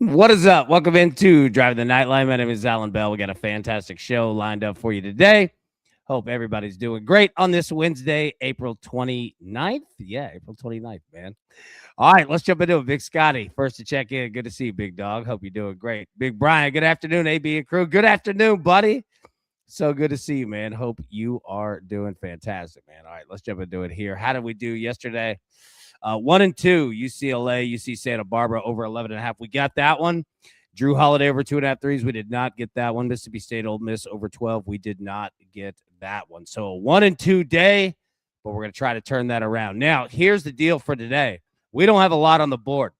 What is up? Welcome into Driving the Nightline. My name is Alan Bell. We got a fantastic show lined up for you today. Hope everybody's doing great on this Wednesday, April 29th. Yeah, April 29th, man. All right, let's jump into it. Big Scotty, first to check in. Good to see you, big dog. Hope you're doing great. Big Brian, good afternoon, AB and crew. Good afternoon, buddy. So good to see you, man. Hope you are doing fantastic, man. All right, let's jump into it here. How did we do yesterday? 1 and 2, UCLA, UC Santa Barbara over 11.5. We got that one. Drew Holiday over 2.5 threes. We did not get that one. Mississippi State Ole Miss over 12. We did not get that one. So a 1 and 2 day, but we're going to try to turn that around. Now, here's the deal for today. We don't have a lot on the board.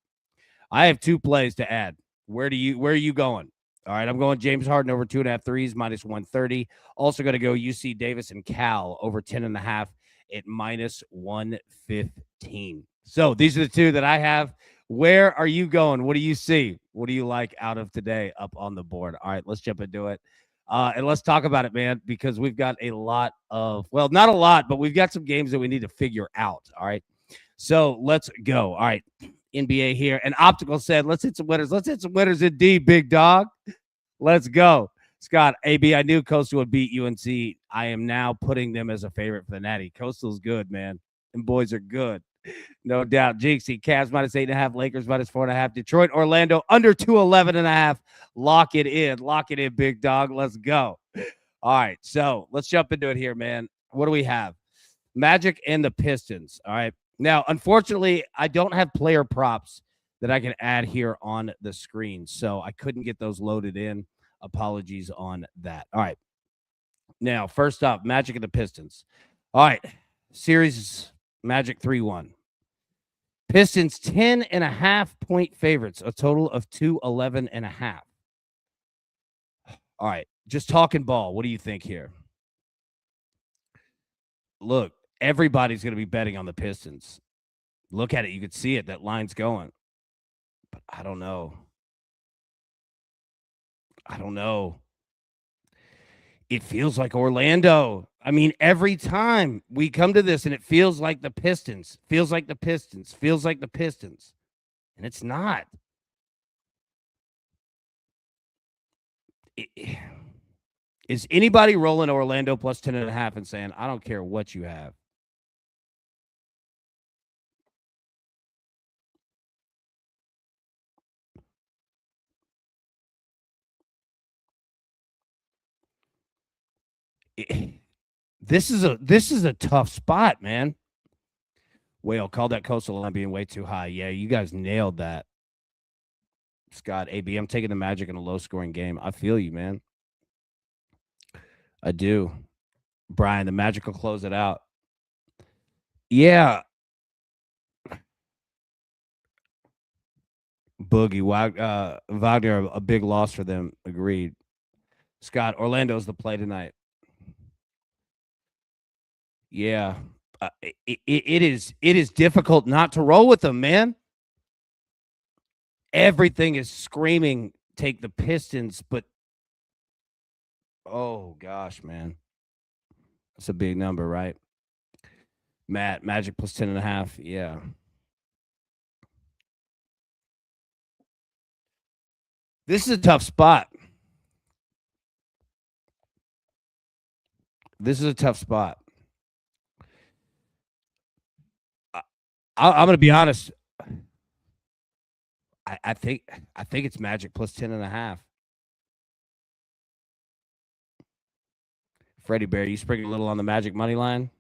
I have 2 plays to add. Where are you going? All right, I'm going James Harden over 2.5 threes, minus 130. Also going to go UC Davis and Cal over 10.5 at minus 115. So these are the 2 that I have. Where are you going? What do you see? What do you like out of today up on the board? All right, let's jump into it. And let's talk about it, man, because we've got a lot of, well, not a lot, but we've got some games that we need to figure out. All right. So let's go. All right. NBA here. And Optical said, let's hit some winners. Let's hit some winners in D, big dog. Let's go. Scott, AB, I knew Coastal would beat UNC. I am now putting them as a favorite for the Natty. Coastal's good, man. And boys are good. No doubt. Jinxie, Cavs minus 8.5, Lakers minus 4.5, Detroit, Orlando under 211.5. Lock it in. Lock it in, big dog. Let's go. All right. So let's jump into it here, man. What do we have? Magic and the Pistons. All right. Now, unfortunately, I don't have player props that I can add here on the screen. So I couldn't get those loaded in. Apologies on that. All right. Now, first up, Magic and the Pistons. All right. Series Magic 3-1. Pistons 10.5-point favorites, a total of 211.5. All right. Just talking ball. What do you think here? Look, everybody's going to be betting on the Pistons. Look at it. You can see it. That line's going. But I don't know. It feels like Orlando. I mean, every time we come to this and it feels like the Pistons, feels like the Pistons. And it's not. Is anybody rolling Orlando plus 10.5 and saying, I don't care what you have? This is a tough spot, man. Whale called that coastal line being way too high. Yeah, you guys nailed that. Scott, AB, I'm taking the Magic in a low-scoring game. I feel you, man. I do. Brian, the Magic will close it out. Yeah. Boogie, Wagner, a big loss for them. Agreed. Scott, Orlando's the play tonight. Yeah. It is difficult not to roll with them, man. Everything is screaming, take the Pistons, but oh gosh, man. That's a big number, right? Matt, Magic plus 10.5. Yeah. This is a tough spot. I'm going to be honest. I think it's Magic plus 10.5. Freddie Bear, you spring a little on the Magic money line?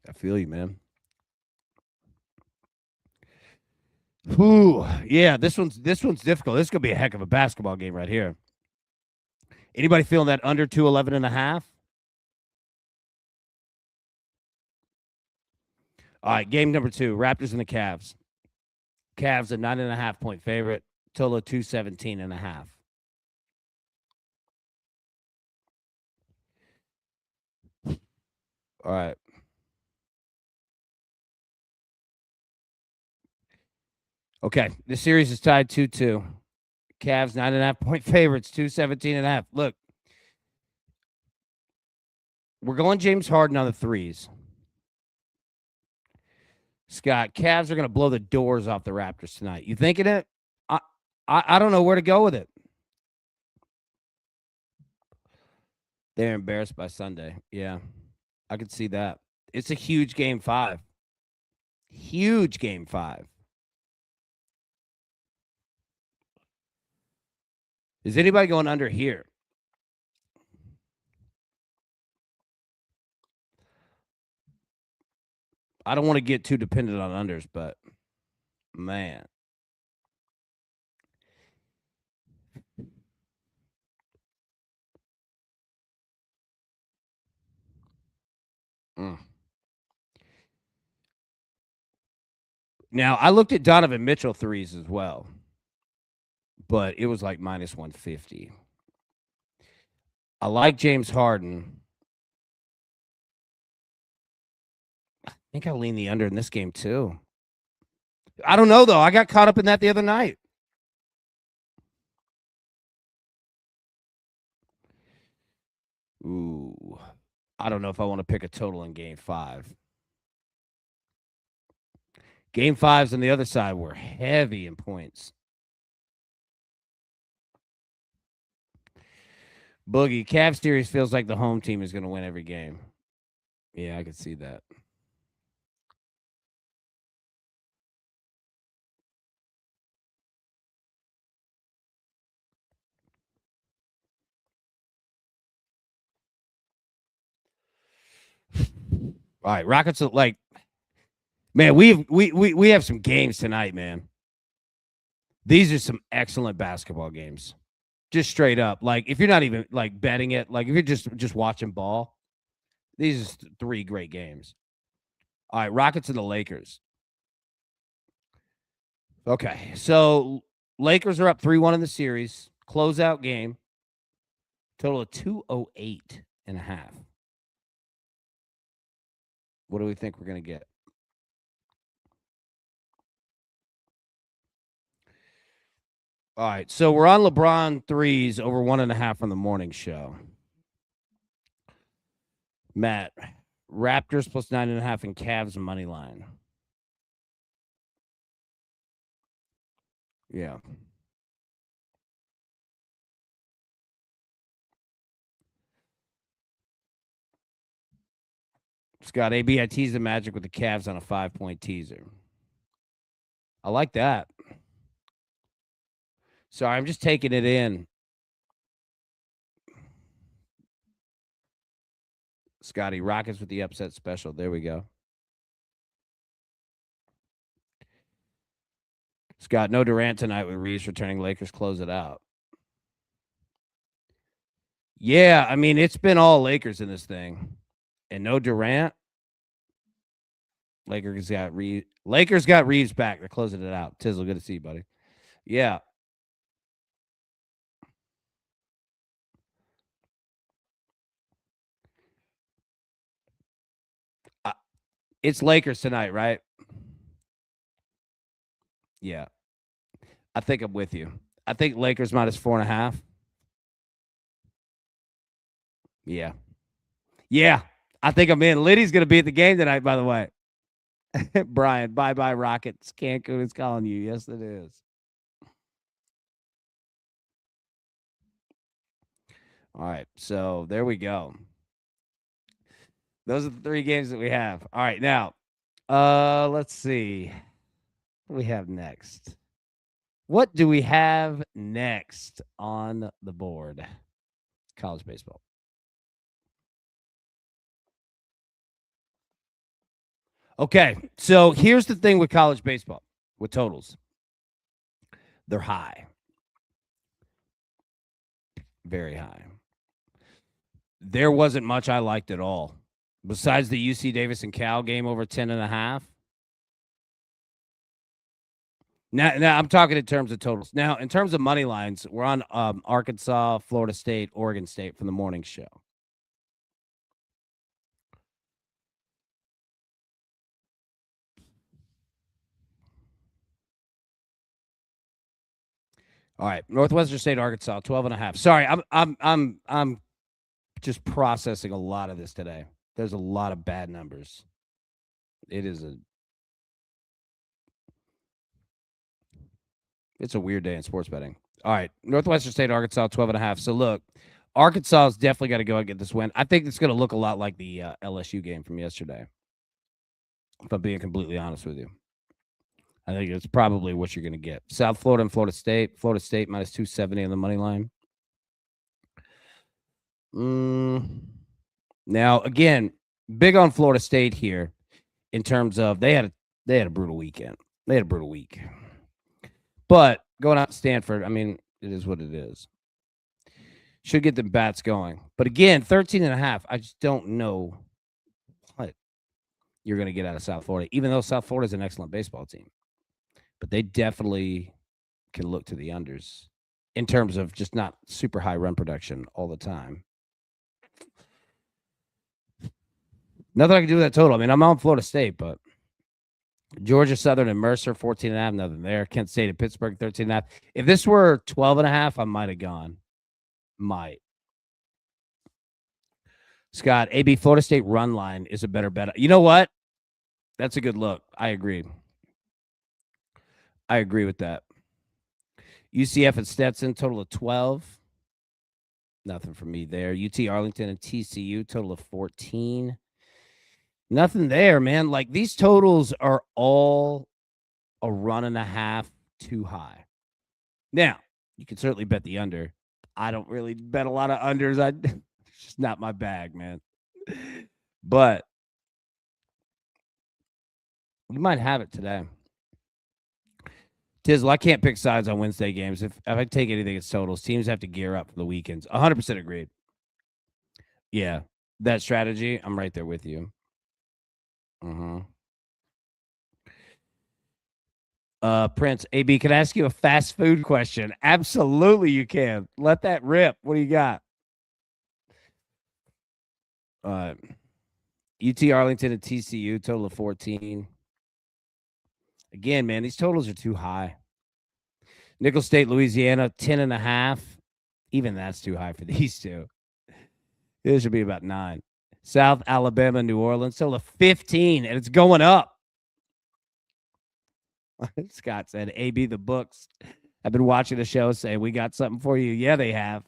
I feel you, man. Ooh, yeah, this one's difficult. This is gonna be a heck of a basketball game right here. Anybody feeling that under 211.5? All right, game number 2, Raptors and the Cavs. Cavs a 9.5-point favorite, total of 217.5. All right. Okay, this series is tied 2-2. Cavs 9.5-point favorites, 217.5. Look, we're going James Harden on the threes. Scott, Cavs are going to blow the doors off the Raptors tonight. You thinking it? I don't know where to go with it. They're embarrassed by Sunday. Yeah, I could see that. It's a huge game 5. Huge game 5. Is anybody going under here? I don't want to get too dependent on unders, but man. Mm. Now, I looked at Donovan Mitchell threes as well, but it was like minus 150. I like James Harden. I think I'll lean the under in this game too. I don't know, though. I got caught up in that the other night. Ooh. I don't know if I want to pick a total in game 5. Game 5s on the other side were heavy in points. Boogie, Cavs series feels like the home team is going to win every game. Yeah, I could see that. All right, Rockets are like, man, we have some games tonight, man. These are some excellent basketball games. Just straight up. Like if you're not even like betting it, like if you're just watching ball, these are 3 great games. All right, Rockets and the Lakers. Okay. So Lakers are up 3-1 in the series. Closeout game. Total of 208 and a half. What do we think we're going to get? All right. So we're on LeBron threes over 1.5 on the morning show. Matt, Raptors plus 9.5 and Cavs money line. Yeah. Scott, AB, I teased the Magic with the Cavs on a 5-point teaser. I like that. Sorry, I'm just taking it in. Scotty, Rockets with the upset special. There we go. Scott, no Durant tonight with Reeves returning. Lakers close it out. Yeah, I mean, it's been all Lakers in this thing. And no Durant. Lakers got Reeves back. They're closing it out. Tizzle, good to see you, buddy. Yeah. It's Lakers tonight, right? Yeah. I think I'm with you. I think Lakers minus 4.5. Yeah. Yeah. I think I'm in. Liddy's going to be at the game tonight, by the way. Brian, bye-bye Rockets. Cancun is calling you. Yes, it is. All right. So there we go. Those are the 3 games that we have. All right. Now, let's see. What do we have next? What do we have next on the board? College baseball. Okay. So here's the thing with college baseball, with totals. They're high. Very high. There wasn't much I liked at all. Besides the UC Davis and Cal game over 10.5. Now I'm talking in terms of totals. Now, in terms of money lines, we're on Arkansas, Florida State, Oregon State from the morning show. All right, Northwestern State, Arkansas, 12.5. Sorry, I'm just processing a lot of this today. There's a lot of bad numbers. It is a It's a weird day in sports betting. All right. Northwestern State, Arkansas, 12.5. So look, Arkansas's definitely got to go and get this win. I think it's going to look a lot like the LSU game from yesterday, if I'm being completely honest with you. I think it's probably what you're going to get. South Florida and Florida State. Florida State minus 270 on the money line. Now, again, big on Florida State here in terms of they had a brutal weekend. They had a brutal week. But going out to Stanford, I mean, it is what it is. Should get the bats going. But again, 13.5, I just don't know what you're going to get out of South Florida, even though South Florida is an excellent baseball team. But they definitely can look to the unders in terms of just not super high run production all the time. Nothing I can do with that total. I mean, I'm on Florida State, but Georgia Southern and Mercer, 14.5, nothing there. Kent State and Pittsburgh, 13.5. If this were 12.5, I might have gone. Might. Scott, AB Florida State run line is a better bet. You know what? That's a good look. I agree. I agree with that. UCF and Stetson, total of 12. Nothing for me there. UT Arlington and TCU, total of 14. Nothing there, man. Like, these totals are all a run and a half too high. Now, you can certainly bet the under. I don't really bet a lot of unders. It's just not my bag, man. But you might have it today. Tizzle, I can't pick sides on Wednesday games. If I take anything, it's totals. Teams have to gear up for the weekends. 100% agreed. Yeah, that strategy, I'm right there with you. Prince, AB, can I ask you a fast food question? Absolutely, you can. Let that rip. What do you got? UT Arlington and TCU, total of 14. Again, man, these totals are too high. Nickel State, Louisiana, 10.5. Even that's too high for these two. This should be about 9. South Alabama, New Orleans, total of 15, and it's going up. Scott said, AB, the books. I've been watching the show say, we got something for you. Yeah, they have.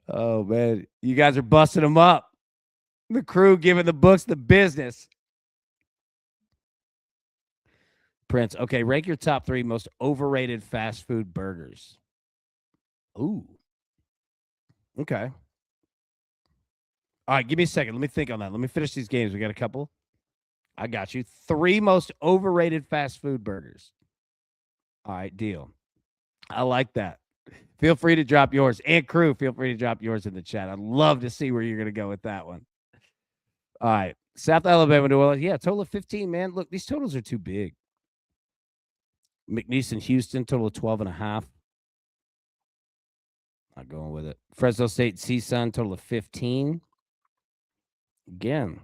Oh, man. You guys are busting them up. The crew giving the books the business. Prince, okay, rank your top 3 most overrated fast food burgers. Ooh. Okay. All right, give me a second. Let me think on that. Let me finish these games. We got a couple. I got you. 3 most overrated fast food burgers. All right, deal. I like that. Feel free to drop yours. And crew, feel free to drop yours in the chat. I'd love to see where you're going to go with that one. All right. South Alabama, New Orleans. Yeah, total of 15, man. Look, these totals are too big. McNeese and Houston, total of 12.5. Not going with it. Fresno State, CSUN, total of 15. Again,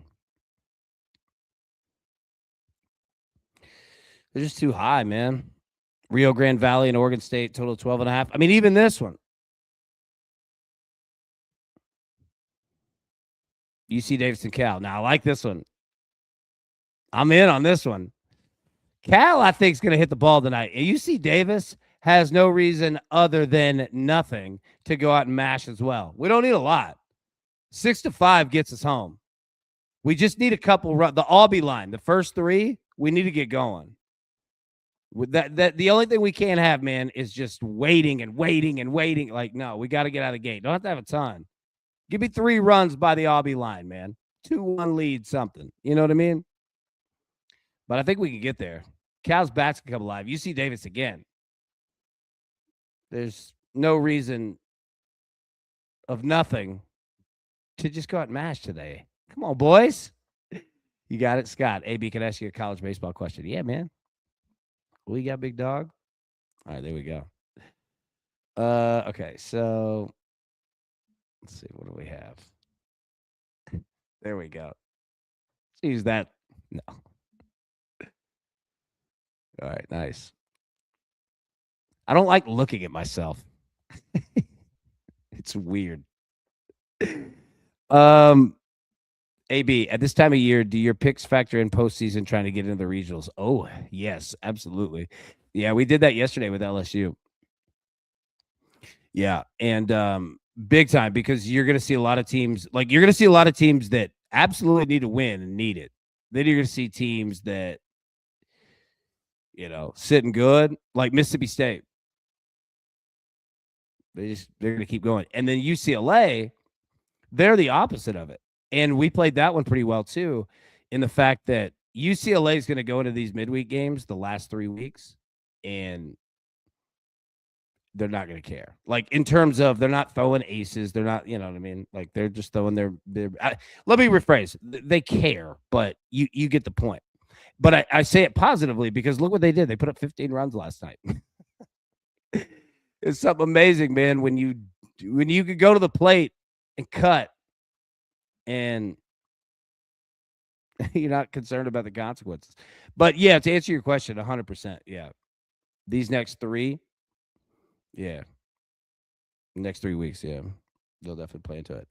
they're just too high, man. Rio Grande Valley and Oregon State, total of 12.5. I mean, even this one. UC Davis and Cal. Now, I like this one. I'm in on this one. Cal, I think, is going to hit the ball tonight. And UC Davis has no reason other than nothing to go out and mash as well. We don't need a lot. 6-5 gets us home. We just need a couple. The Albee line, the first 3, we need to get going. With that, the only thing we can't have, man, is just waiting and waiting and waiting. Like, no, we got to get out of the gate. Don't have to have a ton. Give me 3 runs by the Albee line, man. 2-1 lead, something. You know what I mean? But I think we can get there. Cal's bats can come alive. UC Davis again. There's no reason of nothing to just go out and mash today. Come on, boys. You got it, Scott. AB, can I ask you a college baseball question? Yeah, man. What you got, big dog? All right, there we go. Okay, so let's see. What do we have? There we go. Let's use that. No. All right, nice. I don't like looking at myself. It's weird. AB, at this time of year, do your picks factor in postseason trying to get into the regionals? Oh, yes, absolutely. Yeah, we did that yesterday with LSU. Yeah, and big time because you're going to see a lot of teams you're going to see a lot of teams that absolutely need to win and need it. Then you're going to see teams that sitting good like Mississippi State. They're going to keep going, and then UCLA, they're the opposite of it. And we played that one pretty well too, in the fact that UCLA is going to go into these midweek games the last 3 weeks, and they're not going to care. Like in terms of they're not throwing aces, they're not, you know what I mean? Like they're just throwing let me rephrase. They care, but you get the point. But I say it positively because look what they did. They put up 15 runs last night. It's something amazing, man, when you could go to the plate and cut and you're not concerned about the consequences. But yeah, to answer your question, 100%. Yeah. These next 3, yeah. Next 3 weeks, yeah. They'll definitely play into it.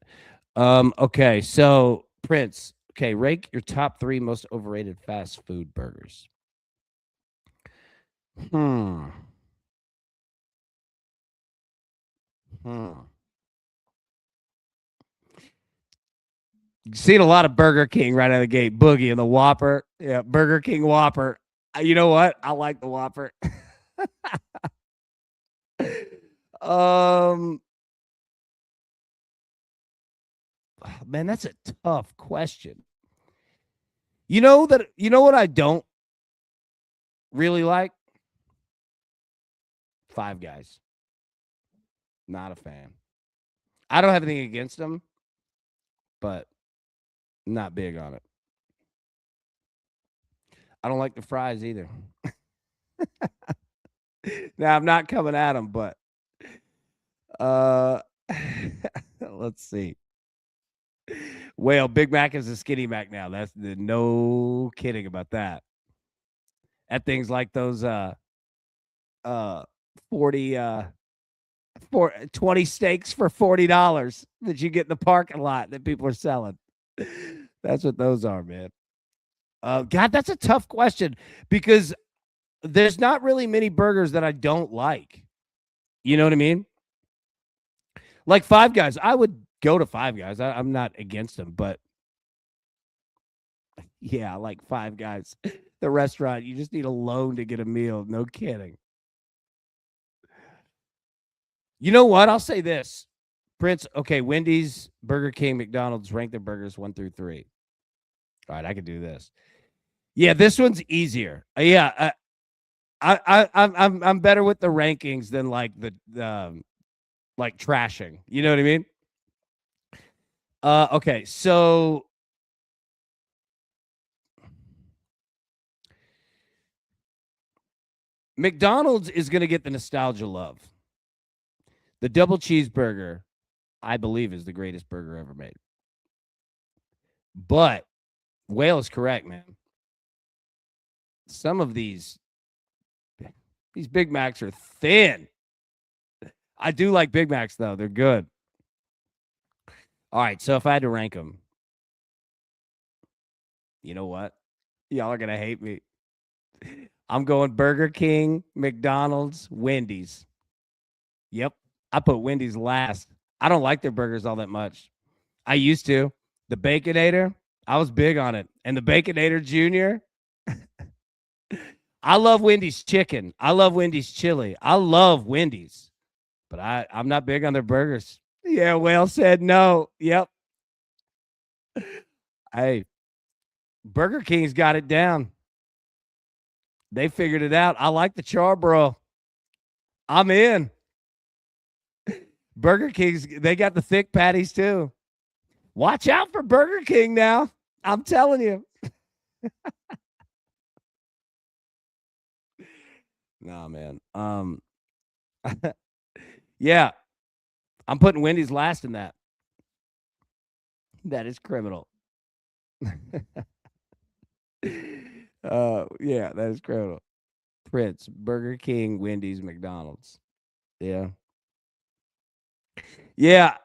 Okay, so Prince, okay, rank your top 3 most overrated fast food burgers. Hmm. Seen a lot of Burger King right out of the gate. Boogie and the Whopper. Yeah, Burger King Whopper. You know what? I like the Whopper. um Man, that's a tough question. You know what I don't really like? Five Guys. Not a fan. I don't have anything against them, but not big on it. I don't like the fries either. Now I'm not coming at them, but uh let's see. Well, Big Mac is a skinny Mac now. That's no kidding about that. At things like those uh 40 20 steaks for $40 that you get in the parking lot that people are selling. That's what those are, man. God, that's a tough question because there's not really many burgers that I don't like. You know what I mean? Like Five Guys, I would go to Five Guys. I'm not against them, but yeah, like Five Guys, the restaurant. You just need a loan to get a meal. No kidding. You know what? I'll say this, Prince. Okay, Wendy's, Burger King, McDonald's rank their burgers 1 through 3. All right, I can do this. Yeah, this one's easier. Yeah, I'm better with the rankings than like the like trashing. You know what I mean? Okay, so McDonald's is going to get the nostalgia love. The double cheeseburger, I believe, is the greatest burger ever made. But Whale is correct, man. Some of these Big Macs are thin. I do like Big Macs though; they're good. All right, so if I had to rank them, you know what? Y'all are gonna hate me. I'm going Burger King, McDonald's, Wendy's. Yep. I put Wendy's last. I don't like their burgers all that much. I used to. The Baconator, I was big on it. And the Baconator Jr., I love Wendy's chicken. I love Wendy's chili. I love Wendy's. But I'm not big on their burgers. Yeah, Whale said no. Yep. Hey, Burger King's got it down. They figured it out. I like the charbroil. I'm in. Burger King's, they got the thick patties too. Watch out for Burger King now. I'm telling you. Nah, man. Yeah, I'm putting Wendy's last in that. That is criminal. Yeah, that is criminal. Prince, Burger King, Wendy's, McDonald's. Yeah. Yeah.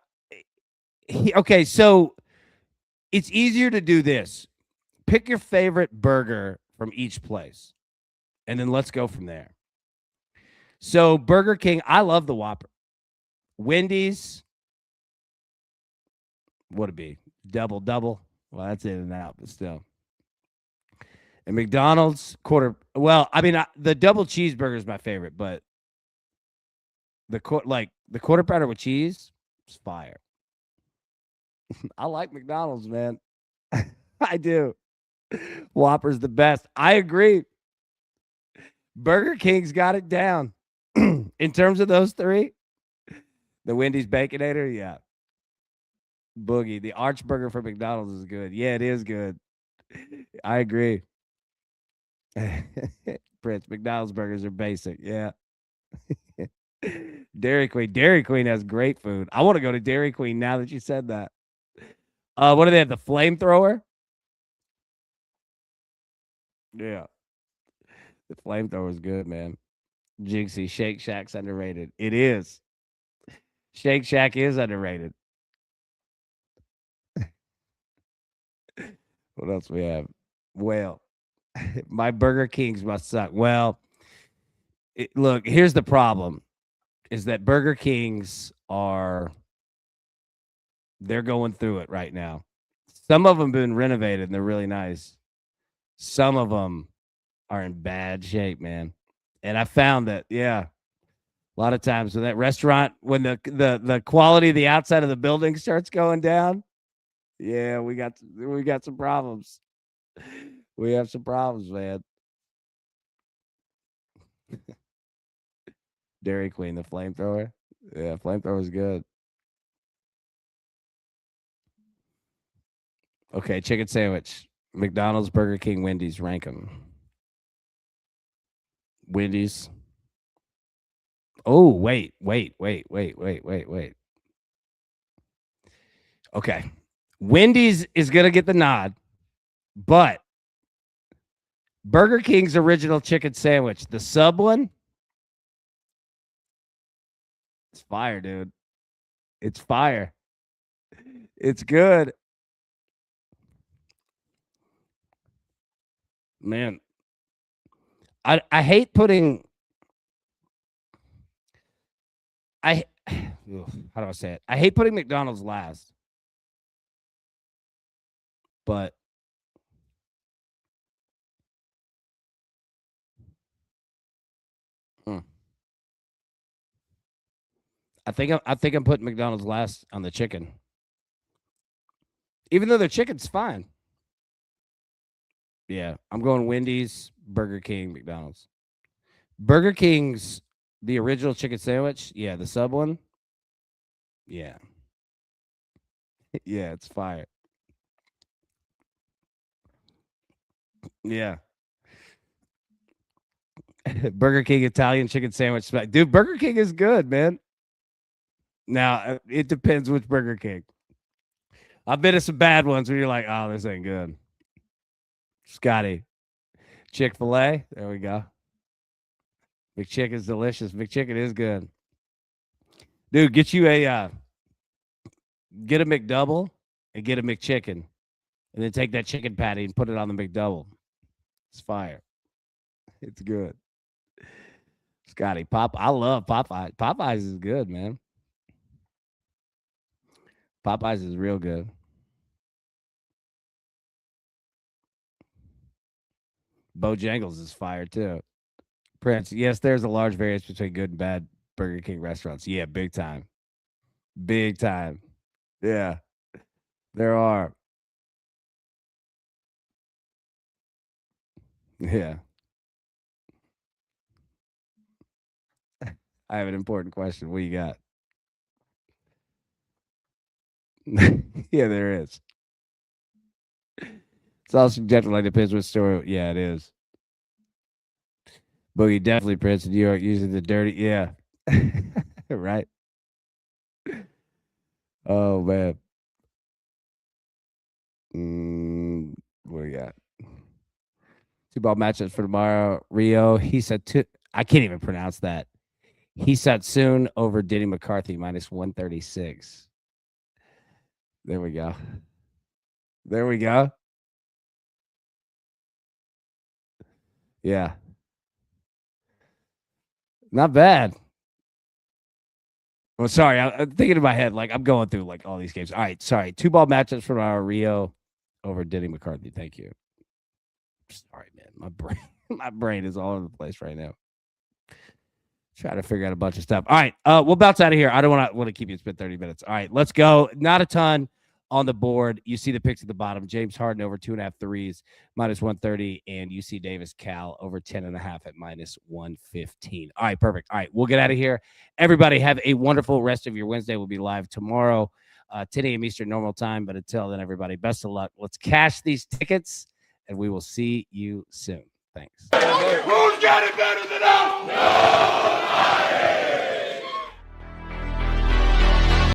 Okay, so It's easier to do this. Pick your favorite burger from each place, and then let's go from there. So Burger King, I love the Whopper. Wendy's, would it be double? Well, that's in and out, but still. And McDonald's quarter. Well, I mean, the double cheeseburger is my favorite, but the quarter pounder with cheese is fire. I like McDonald's, man. I do. Whopper's the best. I agree. Burger King's got it down. In terms of those three, the Wendy's Baconator, yeah. Boogie. The Arch Burger for McDonald's is good. Yeah, it is good. I agree. Prince, McDonald's burgers are basic. Yeah. Dairy Queen. Dairy Queen has great food. I want to go to Dairy Queen now that you said that. What do they have? The flamethrower? Yeah. The flamethrower is good, man. Jinxie, Shake Shack's underrated. It is. Shake Shack is underrated. What else we have? Well, my Burger Kings must suck. Well, look, here's the problem is that Burger Kings they're going through it right now. Some of them have been renovated and they're really nice. Some of them are in bad shape, man. And I found that, yeah, a lot of times when that restaurant, when the quality of the outside of the building starts going down, yeah, we got some problems. We have some problems, man. Dairy Queen, the flamethrower. Yeah, flamethrower is good. Okay, chicken sandwich. McDonald's, Burger King, Wendy's, rank them. Wendy's. Oh, wait. Okay. Wendy's is going to get the nod, but Burger King's original chicken sandwich, the sub one, it's fire, dude. It's fire. It's good. Man, I hate putting I how do I say it? I hate putting McDonald's last. But hmm, I think I'm putting McDonald's last on the chicken. Even though their chicken's fine. Yeah, I'm going Wendy's, Burger King, McDonald's. Burger King's the original chicken sandwich. Yeah, the sub one. Yeah. Yeah, it's fire. Yeah. Burger King Italian chicken sandwich. Dude, Burger King is good, man. Now, it depends which Burger King. I've been to some bad ones where you're like, oh, this ain't good. Scotty, Chick-fil-A. There we go. McChicken's delicious. McChicken is good. Dude, get a McDouble and get a McChicken. And then take that chicken patty and put it on the McDouble. It's fire. It's good. Scotty, I love Popeyes. Popeyes is good, man. Popeyes is real good. Bojangles is fire too. Prince, yes, there's a large variance between good and bad Burger King restaurants. Yeah, big time. Big time. Yeah, there are. Yeah. I have an important question. What you got? Yeah, there is. It's all subjective, like depends what store. Yeah, it is. Boogie definitely Prince in New York using the dirty. Yeah. Right. Oh man. What do you got? Two ball matchups for tomorrow. Rio. He said two. I can't even pronounce that. He said soon over Denny McCarthy minus 136. There we go. There we go. Yeah. Not bad. Well, sorry. I'm thinking in my head, like I'm going through like all these games. All right. Sorry. 2-ball matchups from our Rio over Denny McCarthy. Thank you. Sorry, man. My brain is all over the place right now. Trying to figure out a bunch of stuff. All right. We'll bounce out of here. I don't want to keep you spend 30 minutes. All right, let's go. Not a ton on the board. You see the picks at the bottom. James Harden over 2.5 threes, minus 130, and UC Davis Cal over 10.5 at minus 115. All right, perfect. All right, we'll get out of here. Everybody have a wonderful rest of your Wednesday. We'll be live tomorrow, 10 a.m. Eastern normal time. But until then, everybody, best of luck. Let's cash these tickets, and we will see you soon. Thanks. Who's got it better than us? No!